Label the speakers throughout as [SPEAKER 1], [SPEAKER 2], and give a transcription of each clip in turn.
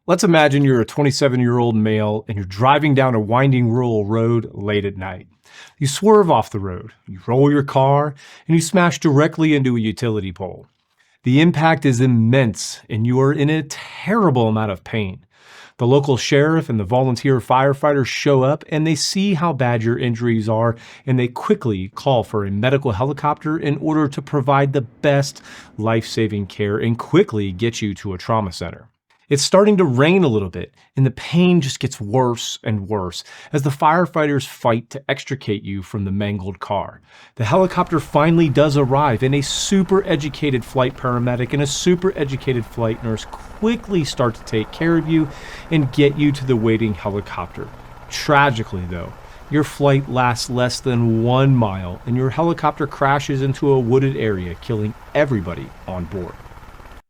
[SPEAKER 1] Let's imagine you're a 27-year-old male and you're driving down a winding rural road late at night. You swerve off the road, you roll your car, and you smash directly into a utility pole. The impact is immense and you are in a terrible amount of pain. The local sheriff and the volunteer firefighters show up and they see how bad your injuries are, and they quickly call for a medical helicopter in order to provide the best life-saving care and quickly get you to a trauma center. It's starting to rain a little bit, and the pain just gets worse and worse as the firefighters fight to extricate you from the mangled car. The helicopter finally does arrive, and a super educated flight paramedic and a super educated flight nurse quickly start to take care of you and get you to the waiting helicopter. Tragically, though, your flight lasts less than 1 mile, and your helicopter crashes into a wooded area, killing everybody on board.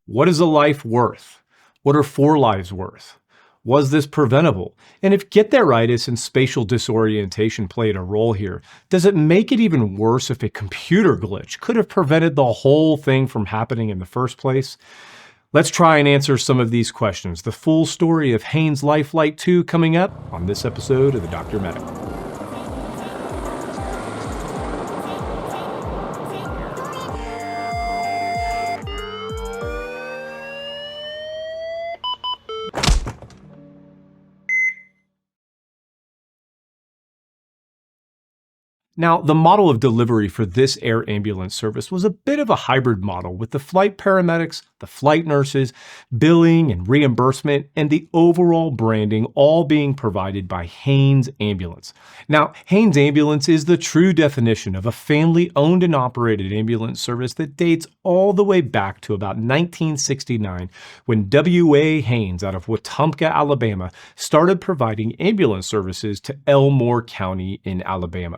[SPEAKER 1] What is a life worth? What are 4 lives worth? Was this preventable? And if get that right and spatial disorientation played a role here, does it make it even worse if a computer glitch could have prevented the whole thing from happening in the first place? Let's try and answer some of these questions. The full story of Haynes Life Flight 2 coming up on this episode of the Dr. Medic. Now, the model of delivery for this air ambulance service was a bit of a hybrid model, with the flight paramedics, the flight nurses, billing and reimbursement, and the overall branding all being provided by Haynes Ambulance. Now, Haynes Ambulance is the true definition of a family-owned and operated ambulance service that dates all the way back to about 1969, when U.S.A. Haynes out of Wetumpka, Alabama, started providing ambulance services to Elmore County in Alabama.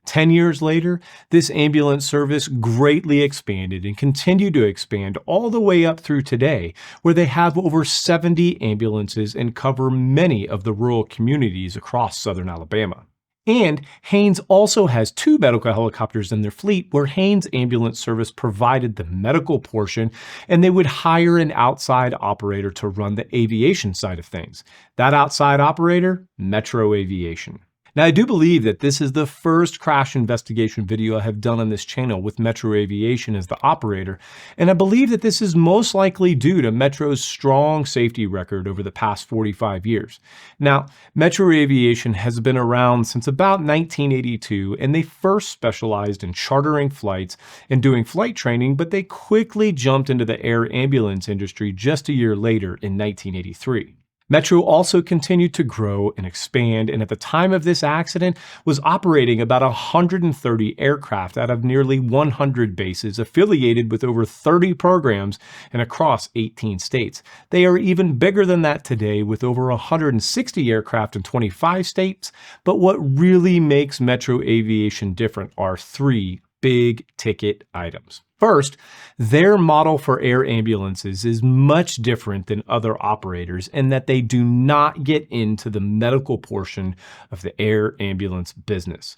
[SPEAKER 1] 10 years later, this ambulance service greatly expanded and continued to expand all the way up through today, where they have over 70 ambulances and cover many of the rural communities across southern Alabama. And Haynes also has 2 medical helicopters in their fleet, where Haynes Ambulance Service provided the medical portion, and they would hire an outside operator to run the aviation side of things. That outside operator, Metro Aviation. Now, I do believe that this is the first crash investigation video I have done on this channel with Metro Aviation as the operator, and I believe that this is most likely due to Metro's strong safety record over the past 45 years. Now, Metro Aviation has been around since about 1982, and they first specialized in chartering flights and doing flight training, but they quickly jumped into the air ambulance industry just a year later in 1983. Metro also continued to grow and expand, and at the time of this accident was operating about 130 aircraft out of nearly 100 bases, affiliated with over 30 programs and across 18 states. They are even bigger than that today, with over 160 aircraft in 25 states, but what really makes Metro Aviation different are 3 big ticket items. First, their model for air ambulances is much different than other operators in that they do not get into the medical portion of the air ambulance business.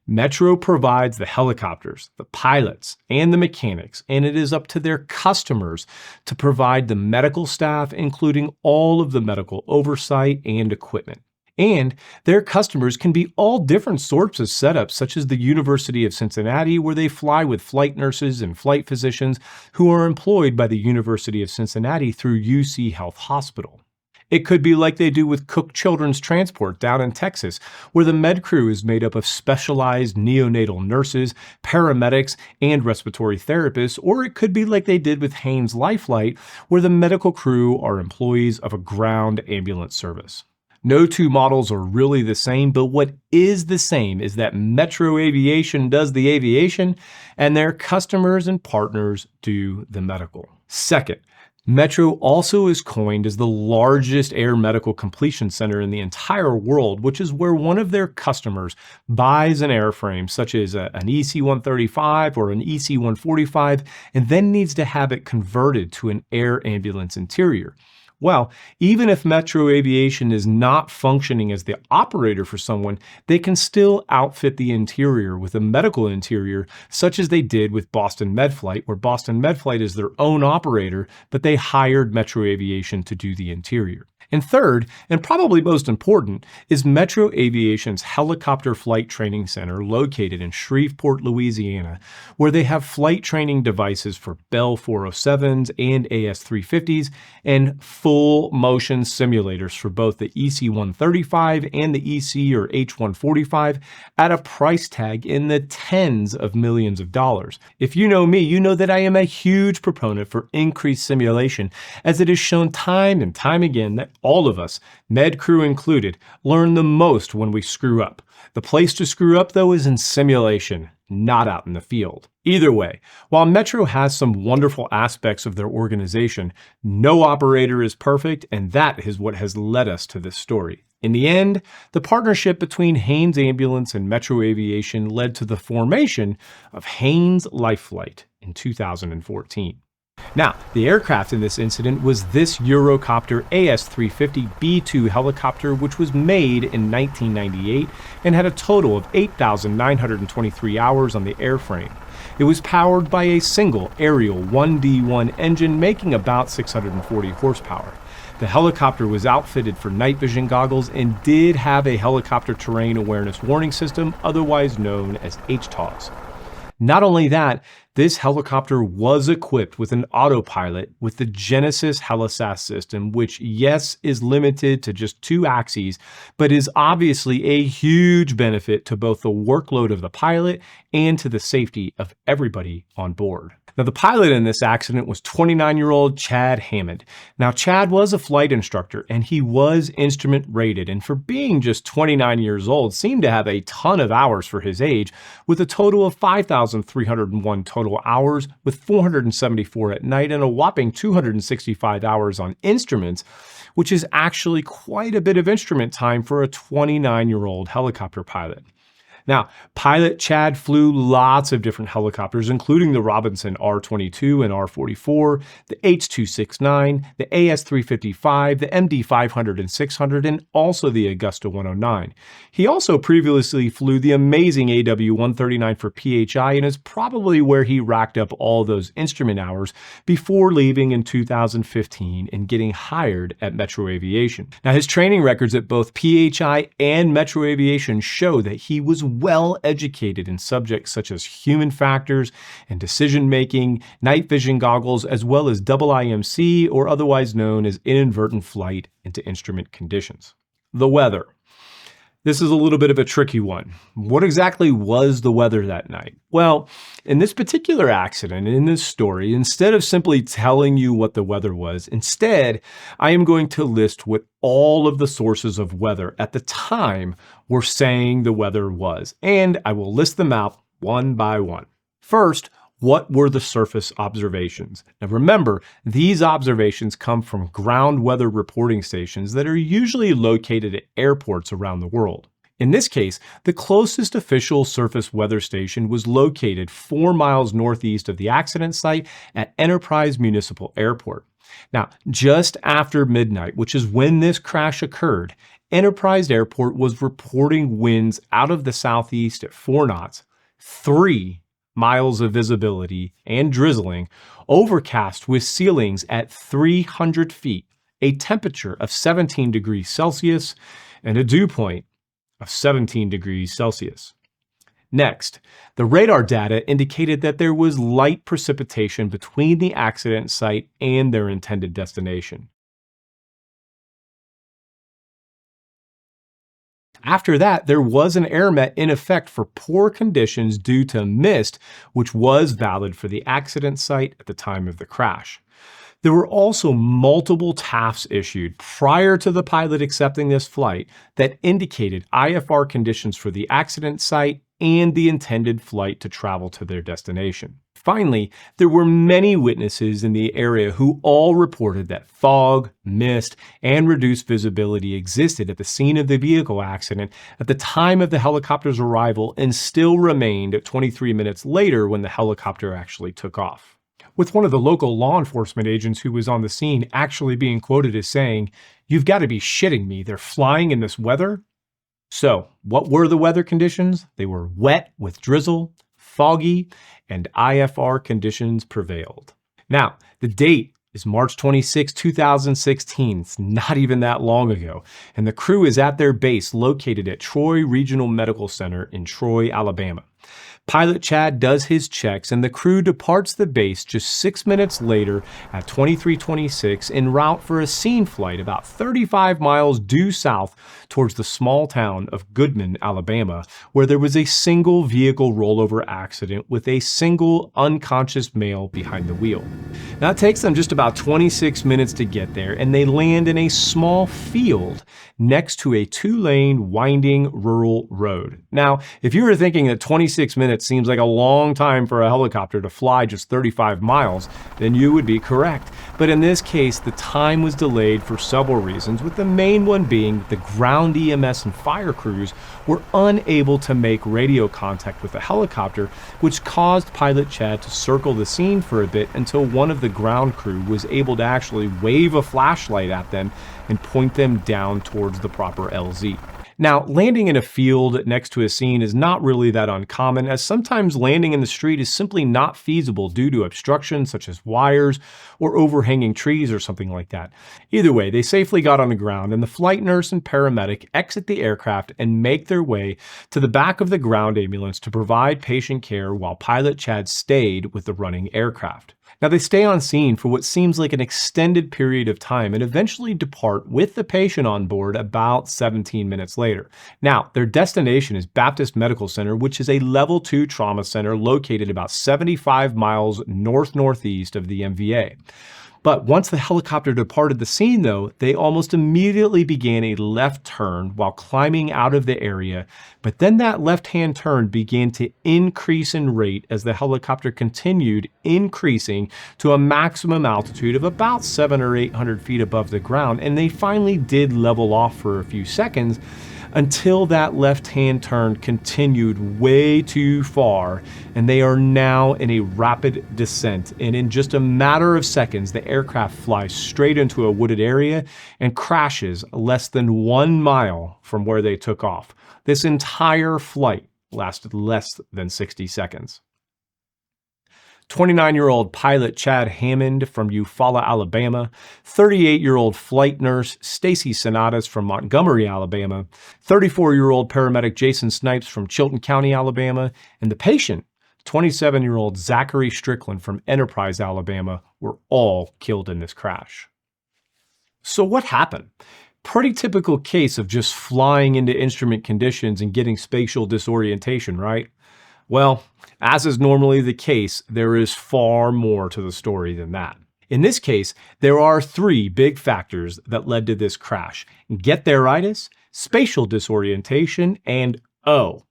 [SPEAKER 1] Metro provides the helicopters, the pilots, and the mechanics, and it is up to their customers to provide the medical staff, including all of the medical oversight and equipment. And their customers can be all different sorts of setups, such as the University of Cincinnati, where they fly with flight nurses and flight physicians who are employed by the University of Cincinnati through U.C. Health Hospital. It could be like they do with Cook Children's Transport down in Texas, where the med crew is made up of specialized neonatal nurses, paramedics, and respiratory therapists, or it could be like they did with Haynes Life Flight, where the medical crew are employees of a ground ambulance service. No 2 models are really the same, but what is the same is that Metro Aviation does the aviation and their customers and partners do the medical. Second, Metro also is coined as the largest air medical completion center in the entire world, which is where one of their customers buys an airframe such as an EC-135 or an EC-145 and then needs to have it converted to an air ambulance interior. Well, even if Metro Aviation is not functioning as the operator for someone, they can still outfit the interior with a medical interior, such as they did with Boston MedFlight, where Boston MedFlight is their own operator, but they hired Metro Aviation to do the interior. And third, and probably most important, is Metro Aviation's Helicopter Flight Training Center located in Shreveport, Louisiana, where they have flight training devices for Bell 407s and AS350s and full motion simulators for both the EC-135 and the EC or H-145 at a price tag in the tens of millions of dollars. If you know me, you know that I am a huge proponent for increased simulation, as it is shown time and time again that all of us, med crew included, learn the most when we screw up. The place to screw up, though, is in simulation, not out in the field. Either way, while Metro has some wonderful aspects of their organization, no operator is perfect, and that is what has led us to this story. In the end, the partnership between Haynes Ambulance and Metro Aviation led to the formation of Haynes Life Flight in 2014. Now, the aircraft in this incident was this Eurocopter AS350B2 helicopter, which was made in 1998 and had a total of 8,923 hours on the airframe. It was powered by a single Ariel 1D1 engine making about 640 horsepower. The helicopter was outfitted for night vision goggles and did have a helicopter terrain awareness warning system, otherwise known as HTAWS. Not only that, this helicopter was equipped with an autopilot with the Genesis Helisas system, which, yes, is limited to just 2 axes, but is obviously a huge benefit to both the workload of the pilot and to the safety of everybody on board. Now, the pilot in this accident was 29-year-old Chad Hammond. Now, Chad was a flight instructor, and he was instrument rated, and for being just 29 years old, seemed to have a ton of hours for his age, with a total of 5,301 total hours, with 474 at night and a whopping 265 hours on instruments, which is actually quite a bit of instrument time for a 29-year-old helicopter pilot. Now, pilot Chad flew lots of different helicopters, including the Robinson R-22 and R-44, the H-269, the AS-355, the MD-500 and 600, and also the Augusta 109. He also previously flew the amazing AW-139 for PHI and is probably where he racked up all those instrument hours before leaving in 2015 and getting hired at Metro Aviation. Now, his training records at both PHI and Metro Aviation show that he was well educated in subjects such as human factors and decision-making, night vision goggles, as well as IMC, or otherwise known as inadvertent flight into instrument conditions. The weather. This is a little bit of a tricky one. What exactly was the weather that night? Well, in this particular accident, in this story, instead of simply telling you what the weather was, instead, I am going to list what all of the sources of weather at the time were saying the weather was, and I will list them out one by one. First, what were the surface observations? Now remember, these observations come from ground weather reporting stations that are usually located at airports around the world. In this case, the closest official surface weather station was located 4 miles northeast of the accident site at Enterprise Municipal Airport. Now, just after midnight, which is when this crash occurred, Enterprise Airport was reporting winds out of the southeast at 4 knots, 3 miles of visibility and drizzling, overcast with ceilings at 300 feet, a temperature of 17 degrees Celsius, and a dew point of 17 degrees Celsius. Next, the radar data indicated that there was light precipitation between the accident site and their intended destination. After that, there was an air met in effect for poor conditions due to mist, which was valid for the accident site at the time of the crash. There were also multiple TAFs issued prior to the pilot accepting this flight that indicated IFR conditions for the accident site and the intended flight to travel to their destination. Finally, there were many witnesses in the area who all reported that fog, mist, and reduced visibility existed at the scene of the vehicle accident at the time of the helicopter's arrival and still remained 23 minutes later when the helicopter actually took off. With one of the local law enforcement agents who was on the scene actually being quoted as saying, "You've got to be shitting me, they're flying in this weather?" So, what were the weather conditions? They were wet with drizzle, foggy, and IFR conditions prevailed. Now, the date is March 26, 2016. It's not even that long ago. And the crew is at their base located at Troy Regional Medical Center in Troy, Alabama. Pilot Chad does his checks and the crew departs the base just 6 minutes later at 23:26 en route for a scene flight about 35 miles due south towards the small town of Goodman, Alabama, where there was a single vehicle rollover accident with a single unconscious male behind the wheel. Now it takes them just about 26 minutes to get there and they land in a small field next to a 2-lane winding rural road. Now, if you were thinking that 26 minutes seems like a long time for a helicopter to fly just 35 miles, then you would be correct. But in this case, the time was delayed for several reasons, with the main one being the ground EMS and fire crews were unable to make radio contact with the helicopter, which caused Pilot Chad to circle the scene for a bit until one of the ground crew was able to actually wave a flashlight at them and point them down towards the proper LZ. Now, landing in a field next to a scene is not really that uncommon, as sometimes landing in the street is simply not feasible due to obstructions such as wires or overhanging trees or something like that. Either way, they safely got on the ground and the flight nurse and paramedic exit the aircraft and make their way to the back of the ground ambulance to provide patient care while Pilot Chad stayed with the running aircraft. Now they stay on scene for what seems like an extended period of time and eventually depart with the patient on board about 17 minutes later. Now, their destination is Baptist Medical Center, which is a level 2 trauma center located about 75 miles northeast of the MVA. But once the helicopter departed the scene though, they almost immediately began a left turn while climbing out of the area, but then that left-hand turn began to increase in rate as the helicopter continued increasing to a maximum altitude of about 700 or 800 feet above the ground, and they finally did level off for a few seconds until that left-hand turn continued way too far, and they are now in a rapid descent. And in just a matter of seconds, the aircraft flies straight into a wooded area and crashes less than 1 mile from where they took off. This entire flight lasted less than 60 seconds. 29-year-old pilot Chad Hammond from Eufaula, Alabama, 38-year-old flight nurse Stacy Sonatas from Montgomery, Alabama, 34-year-old paramedic Jason Snipes from Chilton County, Alabama, and the patient, 27-year-old Zachary Strickland from Enterprise, Alabama, were all killed in this crash. So what happened? Pretty typical case of just flying into instrument conditions and getting spatial disorientation, right? Well, as is normally the case, there is far more to the story than that. In this case, there are 3 big factors that led to this crash: get-there-itis, spatial disorientation, and O.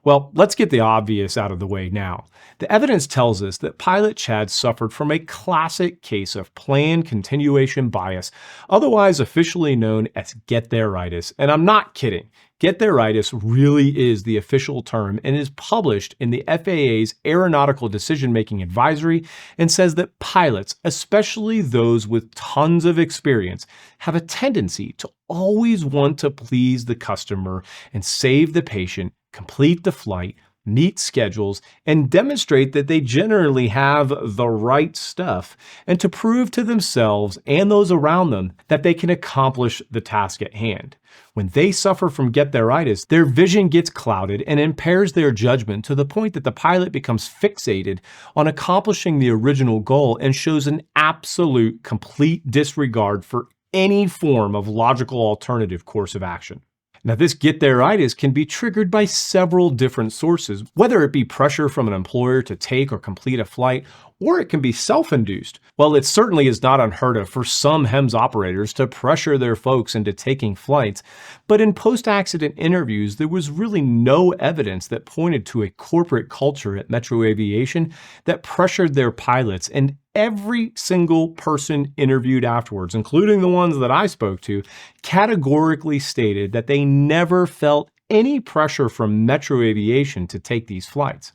[SPEAKER 1] Well, let's get the obvious out of the way now. The evidence tells us that Pilot Chad suffered from a classic case of planned continuation bias, otherwise officially known as get-there-itis. And I'm not kidding. Get-there-itis really is the official term and is published in the FAA's Aeronautical Decision-Making Advisory and says that pilots, especially those with tons of experience, have a tendency to always want to please the customer and save the patient, complete the flight, meet schedules, and demonstrate that they generally have the right stuff, and to prove to themselves and those around them that they can accomplish the task at hand. When they suffer from get-there-itis, their vision gets clouded and impairs their judgment to the point that the pilot becomes fixated on accomplishing the original goal and shows an absolute complete disregard for any form of logical alternative course of action. Now, this get-there-itis can be triggered by several different sources, whether it be pressure from an employer to take or complete a flight, or it can be self-induced. Well, it certainly is not unheard of for some HEMS operators to pressure their folks into taking flights, but in post-accident interviews, there was really no evidence that pointed to a corporate culture at Metro Aviation that pressured their pilots, and every single person interviewed afterwards, including the ones that I spoke to, categorically stated that they never felt any pressure from Metro Aviation to take these flights.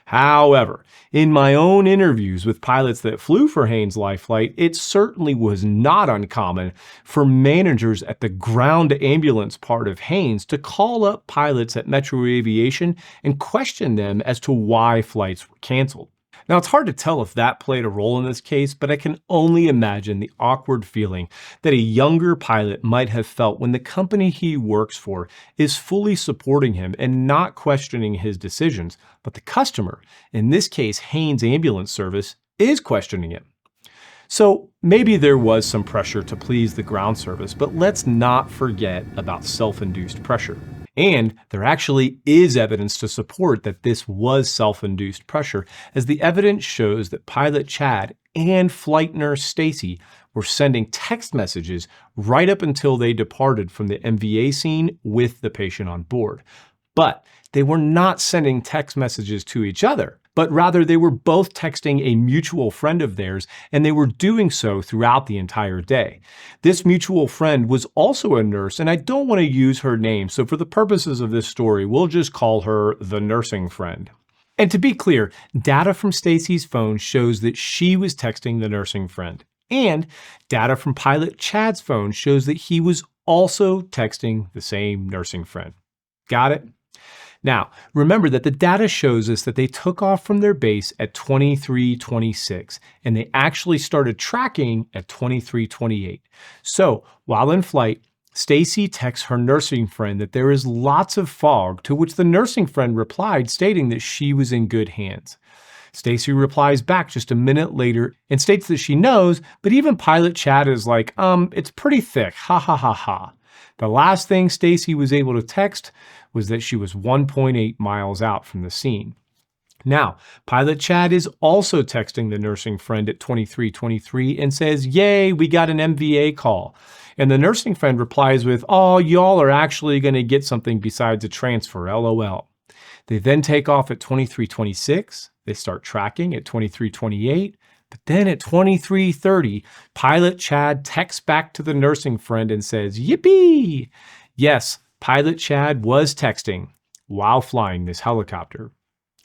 [SPEAKER 1] However, in my own interviews with pilots that flew for Haynes Life Flight, it certainly was not uncommon for managers at the ground ambulance part of Haynes to call up pilots at Metro Aviation and question them as to why flights were canceled. Now, it's hard to tell if that played a role in this case, but I can only imagine the awkward feeling that a younger pilot might have felt when the company he works for is fully supporting him and not questioning his decisions, but the customer, in this case Haynes Ambulance Service, is questioning him. So maybe there was some pressure to please the ground service, but let's not forget about self-induced pressure. And there actually is evidence to support that this was self-induced pressure, as the evidence shows that pilot Chad and flight nurse Stacy were sending text messages right up until they departed from the MVA scene with the patient on board. But they were not sending text messages to each other, but rather they were both texting a mutual friend of theirs, and they were doing so throughout the entire day. This mutual friend was also a nurse, and I don't want to use her name, so for the purposes of this story, we'll just call her the nursing friend. And to be clear, data from Stacy's phone shows that she was texting the nursing friend, and data from pilot Chad's phone shows that he was also texting the same nursing friend. Got it? Now, remember that the data shows us that they took off from their base at 23:26, and they actually started tracking at 23:28. So, while in flight, Stacy texts her nursing friend that there is lots of fog, to which the nursing friend replied stating that she was in good hands. Stacy replies back just a minute later and states that she knows, but even pilot Chad is like, it's pretty thick, ha ha ha ha. The last thing Stacy was able to text was that she was 1.8 miles out from the scene. Now, pilot Chad is also texting the nursing friend at 23:23 and says, "Yay, we got an MVA call." And the nursing friend replies with, "Oh, y'all are actually going to get something besides a transfer, LOL." They then take off at 23:26. They start tracking at 23:28. But then at 23:30, pilot Chad texts back to the nursing friend and says, "Yippee!" Yes, pilot Chad was texting while flying this helicopter.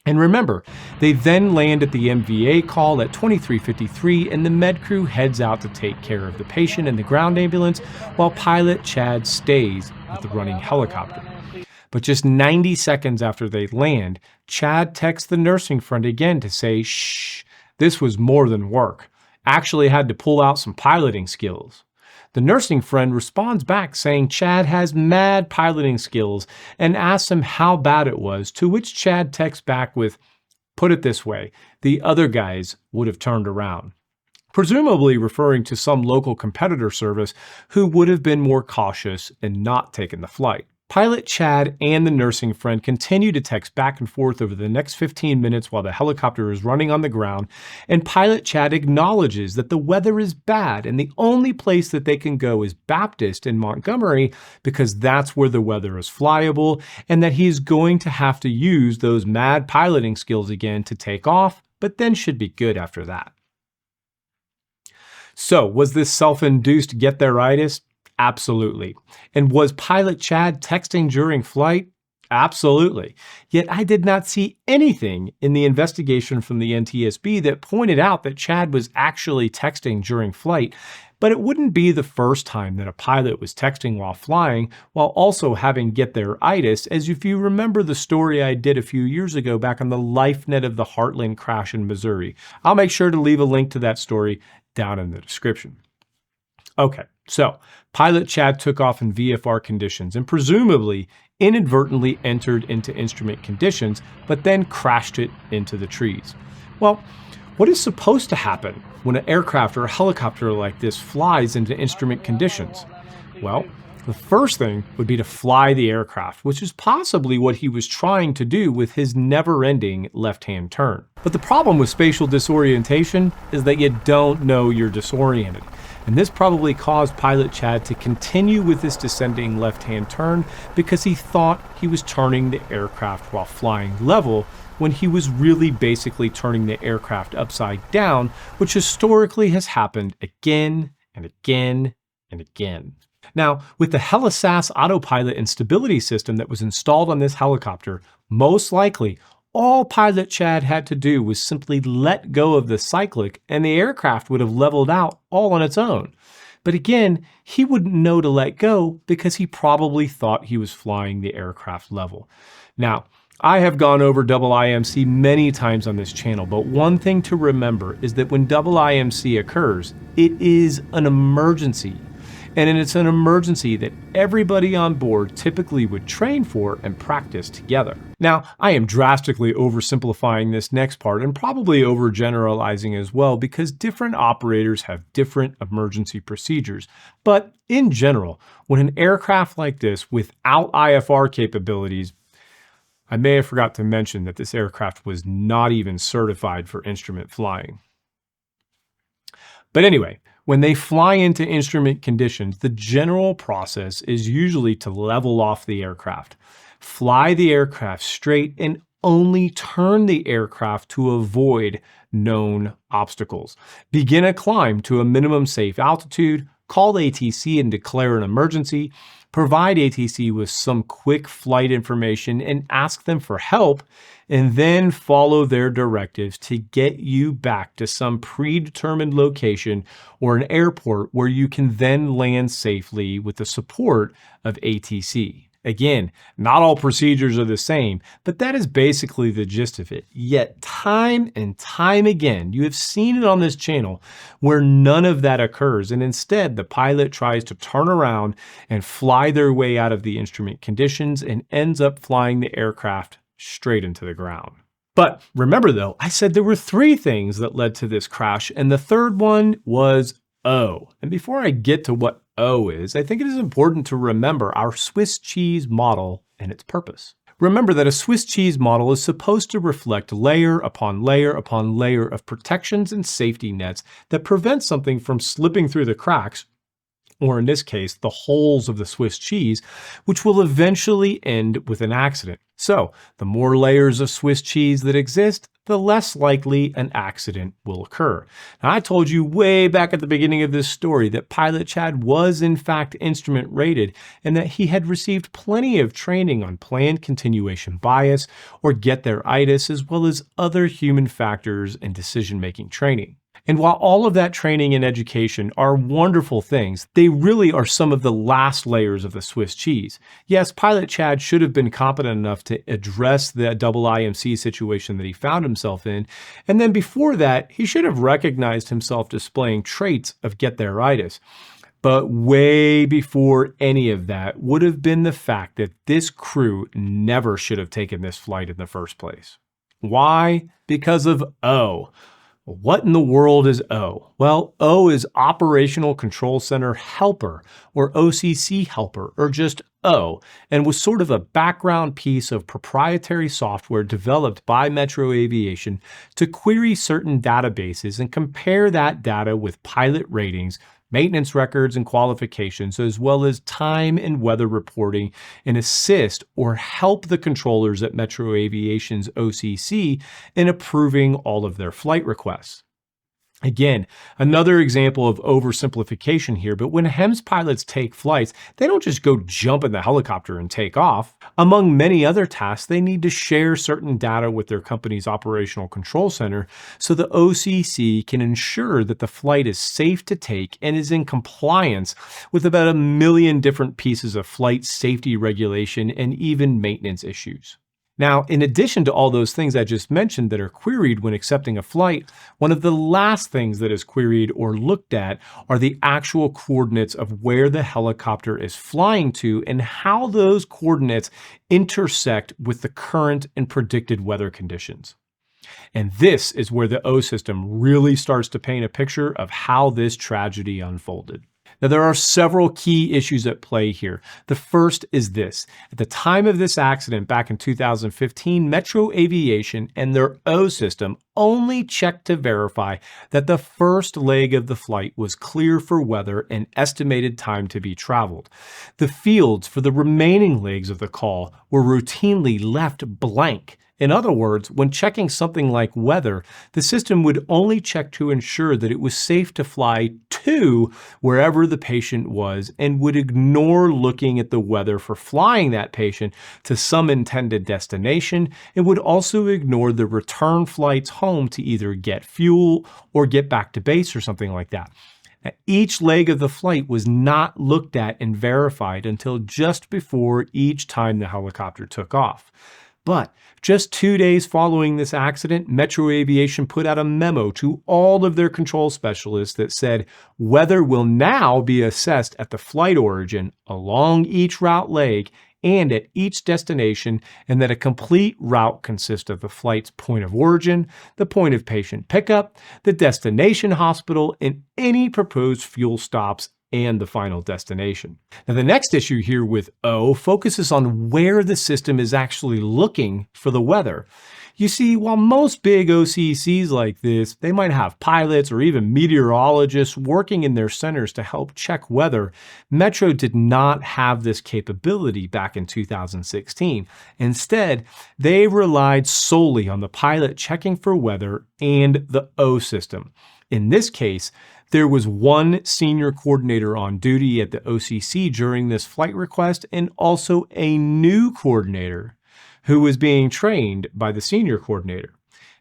[SPEAKER 1] And remember, they then land at the MVA call at 23:53, and the med crew heads out to take care of the patient in the ground ambulance while pilot Chad stays with the running helicopter. But just 90 seconds after they land, Chad texts the nursing friend again to say, "Shh, this was more than work. Actually had to pull out some piloting skills." The nursing friend responds back saying Chad has mad piloting skills and asks him how bad it was, to which Chad texts back with, "Put it this way, the other guys would have turned around." Presumably referring to some local competitor service who would have been more cautious and not taken the flight. Pilot Chad and the nursing friend continue to text back and forth over the next 15 minutes while the helicopter is running on the ground, and pilot Chad acknowledges that the weather is bad and the only place that they can go is Baptist in Montgomery because that's where the weather is flyable, and that he's going to have to use those mad piloting skills again to take off, but then should be good after that. So, was this self-induced get-there-itis? Absolutely. And was pilot Chad texting during flight? Absolutely. Yet I did not see anything in the investigation from the NTSB that pointed out that Chad was actually texting during flight, but it wouldn't be the first time that a pilot was texting while flying while also having get-there-itis, as if you remember the story I did a few years ago back on the LifeNet of the Heartland crash in Missouri. I'll make sure to leave a link to that story down in the description. Okay, so pilot Chad took off in VFR conditions and presumably inadvertently entered into instrument conditions, but then crashed it into the trees. Well, what is supposed to happen when an aircraft or a helicopter like this flies into instrument conditions? Well, the first thing would be to fly the aircraft, which is possibly what he was trying to do with his never-ending left-hand turn. But the problem with spatial disorientation is that you don't know you're disoriented. And this probably caused pilot Chad to continue with this descending left-hand turn because he thought he was turning the aircraft while flying level when he was really basically turning the aircraft upside down, which historically has happened again and again and again. Now, with the HeliSAS autopilot and stability system that was installed on this helicopter, most likely all pilot Chad had to do was simply let go of the cyclic and the aircraft would have leveled out all on its own. But again, he wouldn't know to let go because he probably thought he was flying the aircraft level. Now, I have gone over IMC many times on this channel, but one thing to remember is that when IMC occurs, it is an emergency. And it's an emergency that everybody on board typically would train for and practice together. Now, I am drastically oversimplifying this next part and probably overgeneralizing as well because different operators have different emergency procedures. But in general, when an aircraft like this without IFR capabilities, I may have forgot to mention that this aircraft was not even certified for instrument flying. But anyway, when they fly into instrument conditions, the general process is usually to level off the aircraft, fly the aircraft straight, and only turn the aircraft to avoid known obstacles. Begin a climb to a minimum safe altitude, call ATC and declare an emergency, provide ATC with some quick flight information and ask them for help, and then follow their directives to get you back to some predetermined location or an airport where you can then land safely with the support of ATC. Again, not all procedures are the same, but that is basically the gist of it. Yet time and time again, you have seen it on this channel where none of that occurs, and instead the pilot tries to turn around and fly their way out of the instrument conditions and ends up flying the aircraft straight into the ground. But remember though, I said there were 3 things that led to this crash, and the third one was O. And before I get to what O is, I think it is important to remember our Swiss cheese model and its purpose. Remember that a Swiss cheese model is supposed to reflect layer upon layer upon layer of protections and safety nets that prevent something from slipping through the cracks, or in this case, the holes of the Swiss cheese, which will eventually end with an accident. So, the more layers of Swiss cheese that exist, the less likely an accident will occur. Now, I told you way back at the beginning of this story that Pilot Chad was in fact instrument rated and that he had received plenty of training on planned continuation bias or get there itis, as well as other human factors and decision-making training. And while all of that training and education are wonderful things, they really are some of the last layers of the Swiss cheese. Yes, Pilot Chad should have been competent enough to address the IMC situation that he found himself in, and then before that, he should have recognized himself displaying traits of get-there-itis. But way before any of that would have been the fact that this crew never should have taken this flight in the first place. Why? Because of O. What in the world is O? Well, O is Operational Control Center Helper, or OCC Helper, or just O, and was sort of a background piece of proprietary software developed by Metro Aviation to query certain databases and compare that data with pilot ratings, maintenance records and qualifications, as well as time and weather reporting, and assist or help the controllers at Metro Aviation's OCC in approving all of their flight requests. Again, another example of oversimplification here, but when HEMS pilots take flights, they don't just go jump in the helicopter and take off. Among many other tasks, they need to share certain data with their company's operational control center so the OCC can ensure that the flight is safe to take and is in compliance with about 1 million different pieces of flight safety regulation and even maintenance issues. Now, in addition to all those things I just mentioned that are queried when accepting a flight, one of the last things that is queried or looked at are the actual coordinates of where the helicopter is flying to and how those coordinates intersect with the current and predicted weather conditions. And this is where the O system really starts to paint a picture of how this tragedy unfolded. Now, there are several key issues at play here. The first is this. At the time of this accident back in 2015, Metro Aviation and their O system only checked to verify that the first leg of the flight was clear for weather and estimated time to be traveled. The fields for the remaining legs of the call were routinely left blank. In other words, when checking something like weather, the system would only check to ensure that it was safe to fly to wherever the patient was and would ignore looking at the weather for flying that patient to some intended destination and would also ignore the return flights home to either get fuel or get back to base or something like that. Now, each leg of the flight was not looked at and verified until just before each time the helicopter took off. But just 2 days following this accident, Metro Aviation put out a memo to all of their control specialists that said weather will now be assessed at the flight origin along each route leg and at each destination, and that a complete route consists of the flight's point of origin, the point of patient pickup, the destination hospital, and any proposed fuel stops and the final destination. Now, the next issue here with O focuses on where the system is actually looking for the weather. You see, while most big OCCs like this, they might have pilots or even meteorologists working in their centers to help check weather, Metro did not have this capability back in 2016. Instead, they relied solely on the pilot checking for weather and the O system. In this case, there was one senior coordinator on duty at the OCC during this flight request and also a new coordinator who was being trained by the senior coordinator.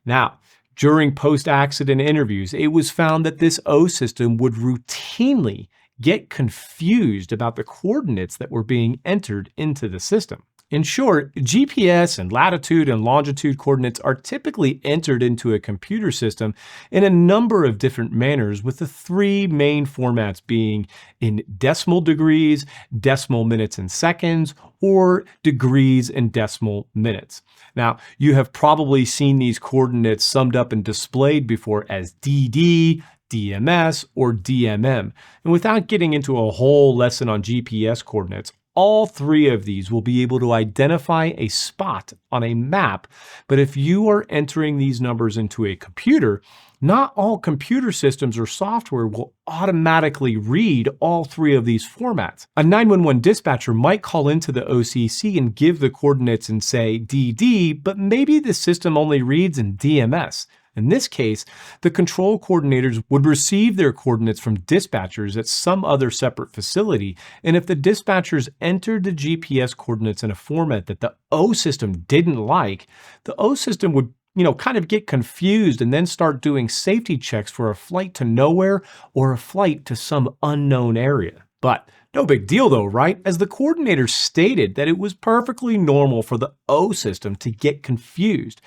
[SPEAKER 1] Now, during post-accident interviews, it was found that this O system would routinely get confused about the coordinates that were being entered into the system. In short, GPS and latitude and longitude coordinates are typically entered into a computer system in a number of different manners, with the three main formats being in decimal degrees, decimal minutes and seconds, or degrees and decimal minutes. Now, you have probably seen these coordinates summed up and displayed before as DD, DMS, or DMM. And without getting into a whole lesson on GPS coordinates, all three of these will be able to identify a spot on a map, but if you are entering these numbers into a computer, not all computer systems or software will automatically read all three of these formats. A 911 dispatcher might call into the OCC and give the coordinates and say DD, but maybe the system only reads in DMS. In this case, the control coordinators would receive their coordinates from dispatchers at some other separate facility, and if the dispatchers entered the GPS coordinates in a format that the O system didn't like, the O system would kind of get confused and then start doing safety checks for a flight to nowhere or a flight to some unknown area. But no big deal though, right? As the coordinator stated that it was perfectly normal for the O system to get confused.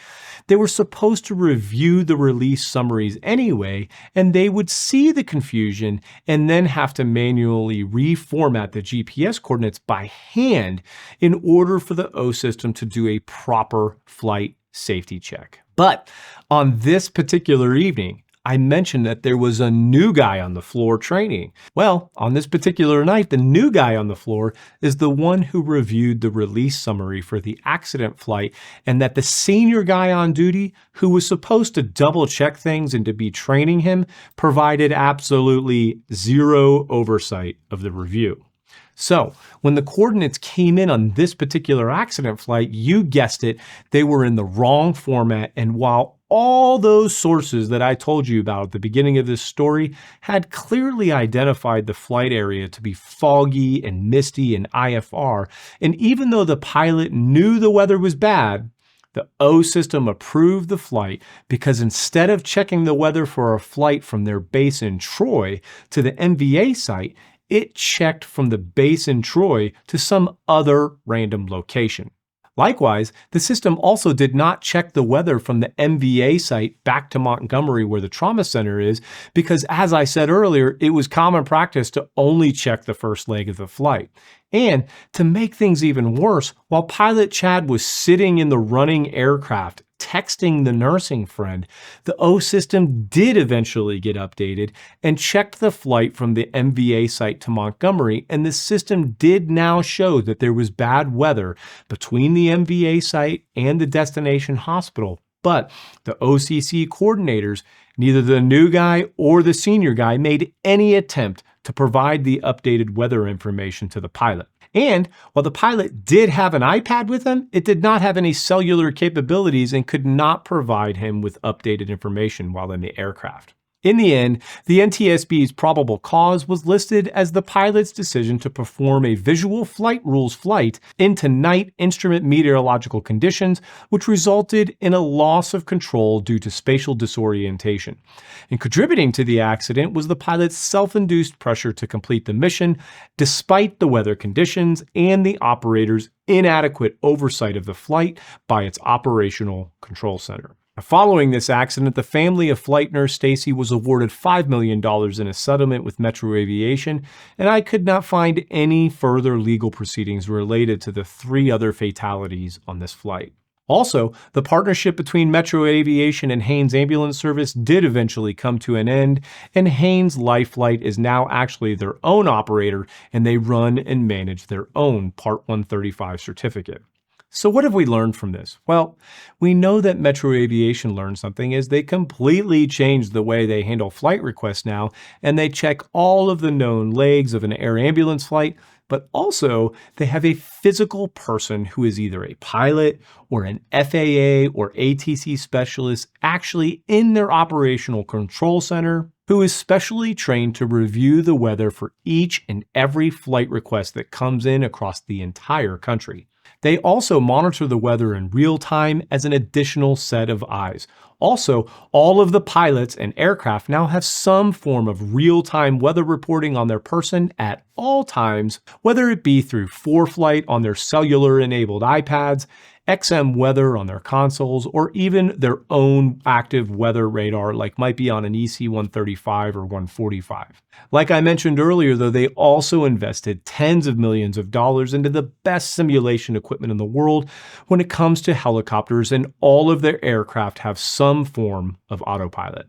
[SPEAKER 1] They were supposed to review the release summaries anyway, and they would see the confusion and then have to manually reformat the GPS coordinates by hand in order for the O system to do a proper flight safety check. But on this particular evening, I mentioned that there was a new guy on the floor training. Well, on this particular night, the new guy on the floor is the one who reviewed the release summary for the accident flight, and that the senior guy on duty, who was supposed to double check things and to be training him, provided absolutely zero oversight of the review. So when the coordinates came in on this particular accident flight, you guessed it, they were in the wrong format. And while all those sources that I told you about at the beginning of this story had clearly identified the flight area to be foggy and misty and IFR, and even though the pilot knew the weather was bad, the O system approved the flight because instead of checking the weather for a flight from their base in Troy to the MVA site, it checked from the base in Troy to some other random location. Likewise, the system also did not check the weather from the MVA site back to Montgomery where the trauma center is because, as I said earlier, it was common practice to only check the first leg of the flight. And to make things even worse, while pilot Chad was sitting in the running aircraft texting the nursing friend, the O system did eventually get updated and checked the flight from the MVA site to Montgomery, and the system did now show that there was bad weather between the MVA site and the destination hospital. But the OCC coordinators, neither the new guy or the senior guy, made any attempt to provide the updated weather information to the pilot. And while the pilot did have an iPad with him, it did not have any cellular capabilities and could not provide him with updated information while in the aircraft. In the end, the NTSB's probable cause was listed as the pilot's decision to perform a visual flight rules flight into night instrument meteorological conditions, which resulted in a loss of control due to spatial disorientation. And contributing to the accident was the pilot's self-induced pressure to complete the mission, despite the weather conditions and the operator's inadequate oversight of the flight by its operational control center. Following this accident, the family of flight nurse Stacy was awarded $5 million in a settlement with Metro Aviation, and I could not find any further legal proceedings related to the 3 other fatalities on this flight. Also, the partnership between Metro Aviation and Haynes Ambulance Service did eventually come to an end, and Haynes Life Flight is now actually their own operator, and they run and manage their own Part 135 certificate. So what have we learned from this? Well, we know that Metro Aviation learned something as they completely changed the way they handle flight requests now, and they check all of the known legs of an air ambulance flight, but also they have a physical person who is either a pilot or an FAA or ATC specialist actually in their operational control center who is specially trained to review the weather for each and every flight request that comes in across the entire country. They also monitor the weather in real time as an additional set of eyes. Also, all of the pilots and aircraft now have some form of real-time weather reporting on their person at all times, whether it be through ForeFlight on their cellular-enabled iPads, XM weather on their consoles, or even their own active weather radar like might be on an EC-135 or 145. Like I mentioned earlier, though, they also invested tens of millions of dollars into the best simulation equipment in the world when it comes to helicopters, and all of their aircraft have some form of autopilot.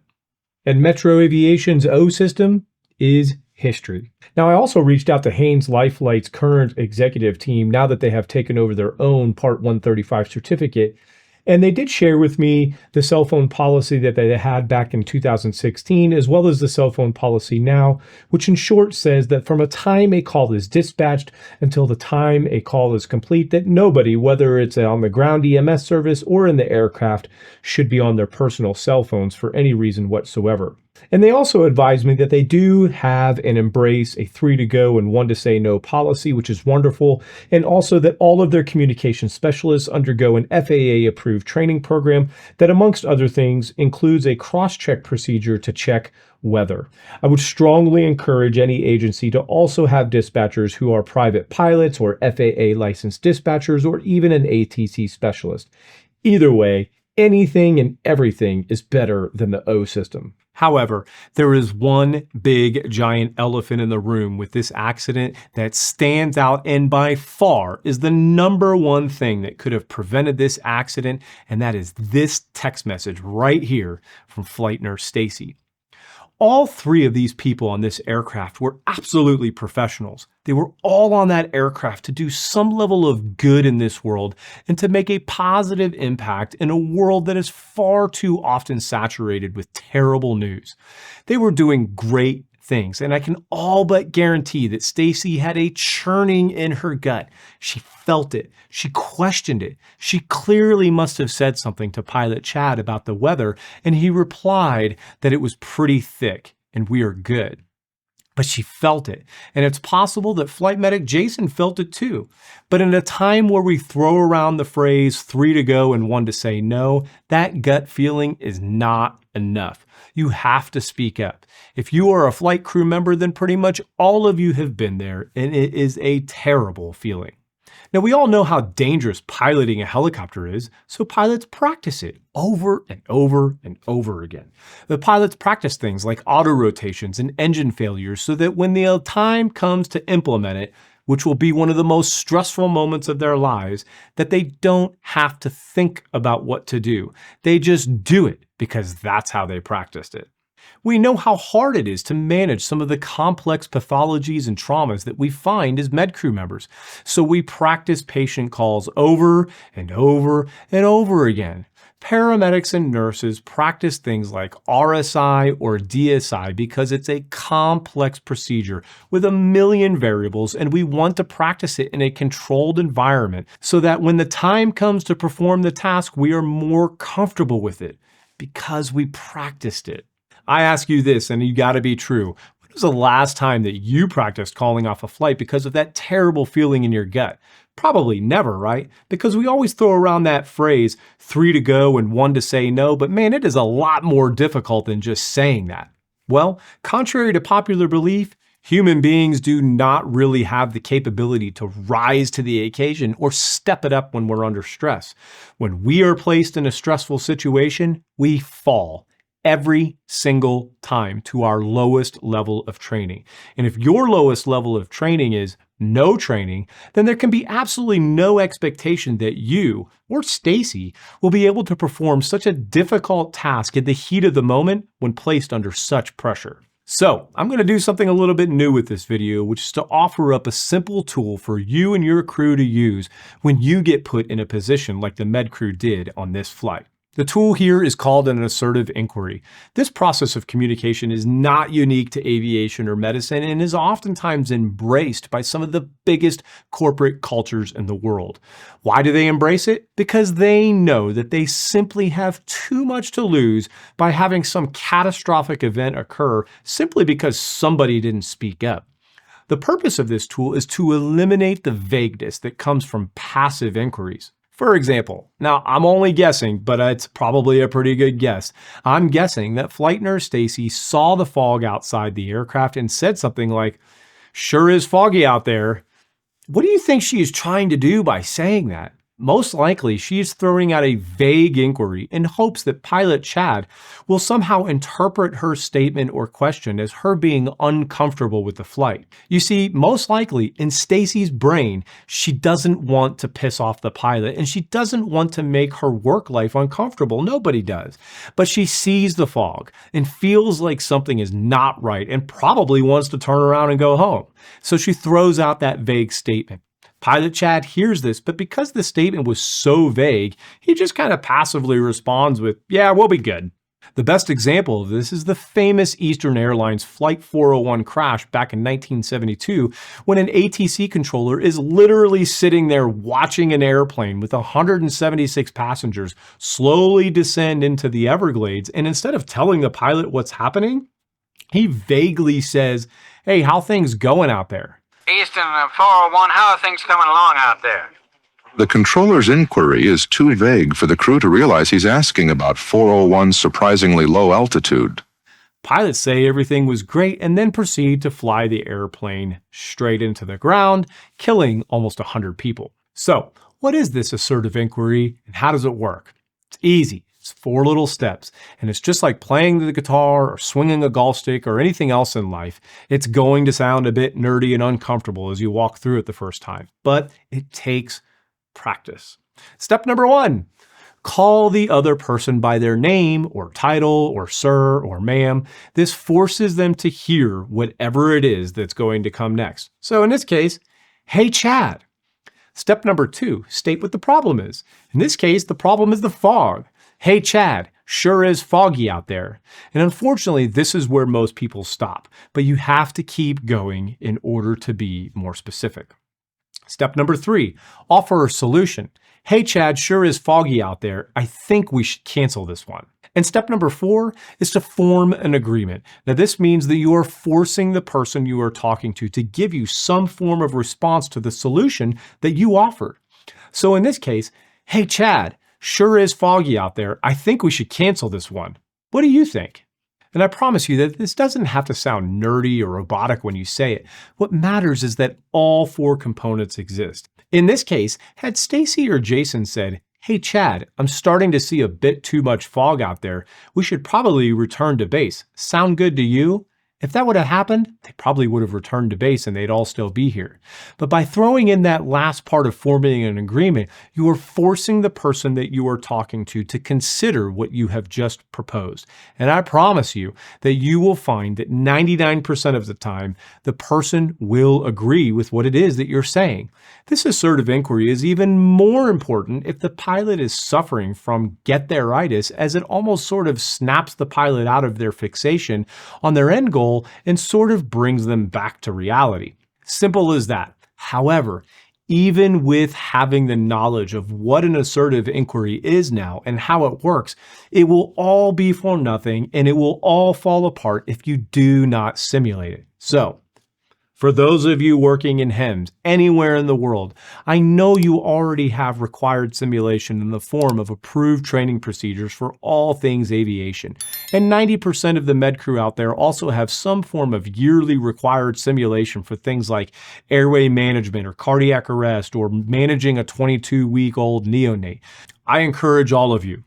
[SPEAKER 1] And Metro Aviation's O system is history. Now, I also reached out to Haynes Life Flight's current executive team now that they have taken over their own Part 135 certificate, and they did share with me the cell phone policy that they had back in 2016, as well as the cell phone policy now, which in short says that from a time a call is dispatched until the time a call is complete, that nobody, whether it's on the ground EMS service or in the aircraft, should be on their personal cell phones for any reason whatsoever. And they also advised me that they do have and embrace a 3 to go and 1 to say no policy, which is wonderful. And also that all of their communication specialists undergo an FAA approved training program that, amongst other things, includes a cross-check procedure to check weather. I would strongly encourage any agency to also have dispatchers who are private pilots or FAA licensed dispatchers or even an ATC specialist. Either way, anything and everything is better than the O system. However, there is one big giant elephant in the room with this accident that stands out and by far is the number one thing that could have prevented this accident, and that is this text message right here from flight nurse Stacy. All 3 of these people on this aircraft were absolutely professionals. They were all on that aircraft to do some level of good in this world and to make a positive impact in a world that is far too often saturated with terrible news. They were doing great things, and I can all but guarantee that Stacy had a churning in her gut. She felt it. She questioned it. She clearly must have said something to Pilot Chad about the weather, and he replied that it was pretty thick and we are good. But she felt it, and it's possible that flight medic Jason felt it too. But in a time where we throw around the phrase 3 to go and 1 to say no, that gut feeling is not enough. You have to speak up. If you are a flight crew member, then pretty much all of you have been there, and it is a terrible feeling. Now, we all know how dangerous piloting a helicopter is, so pilots practice it over and over and over again. The pilots practice things like auto rotations and engine failures so that when the time comes to implement it, which will be one of the most stressful moments of their lives, that they don't have to think about what to do. They just do it because that's how they practiced it. We know how hard it is to manage some of the complex pathologies and traumas that we find as med crew members. So we practice patient calls over and over and over again. Paramedics and nurses practice things like RSI or DSI because it's a complex procedure with a million variables, and we want to practice it in a controlled environment so that when the time comes to perform the task, we are more comfortable with it because we practiced it. I ask you this, and you gotta be true. When was the last time that you practiced calling off a flight because of that terrible feeling in your gut? Probably never, right? Because we always throw around that phrase, 3 to go and 1 to say no, but man, it is a lot more difficult than just saying that. Well, contrary to popular belief, human beings do not really have the capability to rise to the occasion or step it up when we're under stress. When we are placed in a stressful situation, we fall every single time to our lowest level of training. And if your lowest level of training is no training, then there can be absolutely no expectation that you or Stacy will be able to perform such a difficult task in the heat of the moment when placed under such pressure. So I'm going to do something a little bit new with this video, which is to offer up a simple tool for you and your crew to use when you get put in a position like the med crew did on this flight. The tool here is called an assertive inquiry. This process of communication is not unique to aviation or medicine and is oftentimes embraced by some of the biggest corporate cultures in the world. Why do they embrace it? Because they know that they simply have too much to lose by having some catastrophic event occur simply because somebody didn't speak up. The purpose of this tool is to eliminate the vagueness that comes from passive inquiries. For example, now I'm only guessing, but it's probably a pretty good guess. I'm guessing that flight nurse Stacy saw the fog outside the aircraft and said something like, "Sure is foggy out there." What do you think she is trying to do by saying that? Most likely, she is throwing out a vague inquiry in hopes that pilot Chad will somehow interpret her statement or question as her being uncomfortable with the flight. You see, most likely, in Stacy's brain, she doesn't want to piss off the pilot and she doesn't want to make her work life uncomfortable. Nobody does. But she sees the fog and feels like something is not right and probably wants to turn around and go home. So she throws out that vague statement. Pilot Chad hears this, but because the statement was so vague, he just kind of passively responds with, "Yeah, we'll be good." The best example of this is the famous Eastern Airlines Flight 401 crash back in 1972, when an ATC controller is literally sitting there watching an airplane with 176 passengers slowly descend into the Everglades, and instead of telling the pilot what's happening, he vaguely says, "Hey, how things going out there?"
[SPEAKER 2] Eastern 401, how are things coming along out there?
[SPEAKER 3] The controller's inquiry is too vague for the crew to realize he's asking about 401's surprisingly low altitude.
[SPEAKER 1] Pilots say everything was great and then proceed to fly the airplane straight into the ground, killing almost 100 people. So, what is this assertive inquiry and how does it work? It's easy. It's 4 little steps, and it's just like playing the guitar or swinging a golf stick or anything else in life. It's going to sound a bit nerdy and uncomfortable as you walk through it the first time, but it takes practice. Step number 1, call the other person by their name or title or sir or ma'am. This forces them to hear whatever it is that's going to come next. So in this case, "Hey Chad." Step number 2, state what the problem is. In this case, the problem is the fog. "Hey Chad, sure is foggy out there." And unfortunately, this is where most people stop, but you have to keep going in order to be more specific. Step number 3, offer a solution. "Hey Chad, sure is foggy out there. I think we should cancel this one." And step number 4 is to form an agreement. Now this means that you are forcing the person you are talking to give you some form of response to the solution that you offered. So in this case, "Hey Chad, sure is foggy out there. I think we should cancel this one. What do you think?" And I promise you that this doesn't have to sound nerdy or robotic when you say it. What matters is that all 4 components exist. In this case, had Stacy or Jason said, "Hey Chad, I'm starting to see a bit too much fog out there. We should probably return to base. Sound good to you?" If that would have happened, they probably would have returned to base and they'd all still be here. But by throwing in that last part of forming an agreement, you are forcing the person that you are talking to consider what you have just proposed. And I promise you that you will find that 99% of the time, the person will agree with what it is that you're saying. This assertive inquiry is even more important if the pilot is suffering from get-there-itis, as it almost sort of snaps the pilot out of their fixation on their end goal and sort of brings them back to reality. Simple as that. However, Even with having the knowledge of what an assertive inquiry is now and how it works, it will all be for nothing and it will all fall apart if you do not simulate it. So, for those of you working in HEMS anywhere in the world, I know you already have required simulation in the form of approved training procedures for all things aviation. And 90% of the med crew out there also have some form of yearly required simulation for things like airway management or cardiac arrest or managing a 22-week-old neonate. I encourage all of you,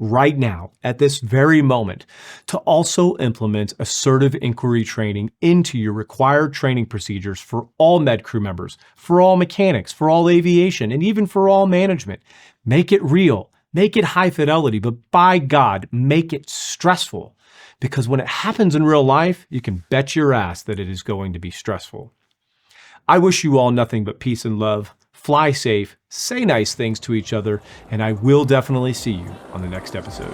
[SPEAKER 1] right now, at this very moment, to also implement assertive inquiry training into your required training procedures for all med crew members, for all mechanics, for all aviation, and even for all management. Make it real, make it high fidelity, but by God, make it stressful. Because when it happens in real life, you can bet your ass that it is going to be stressful. I wish you all nothing but peace and love. Fly safe, say nice things to each other, and I will definitely see you on the next episode.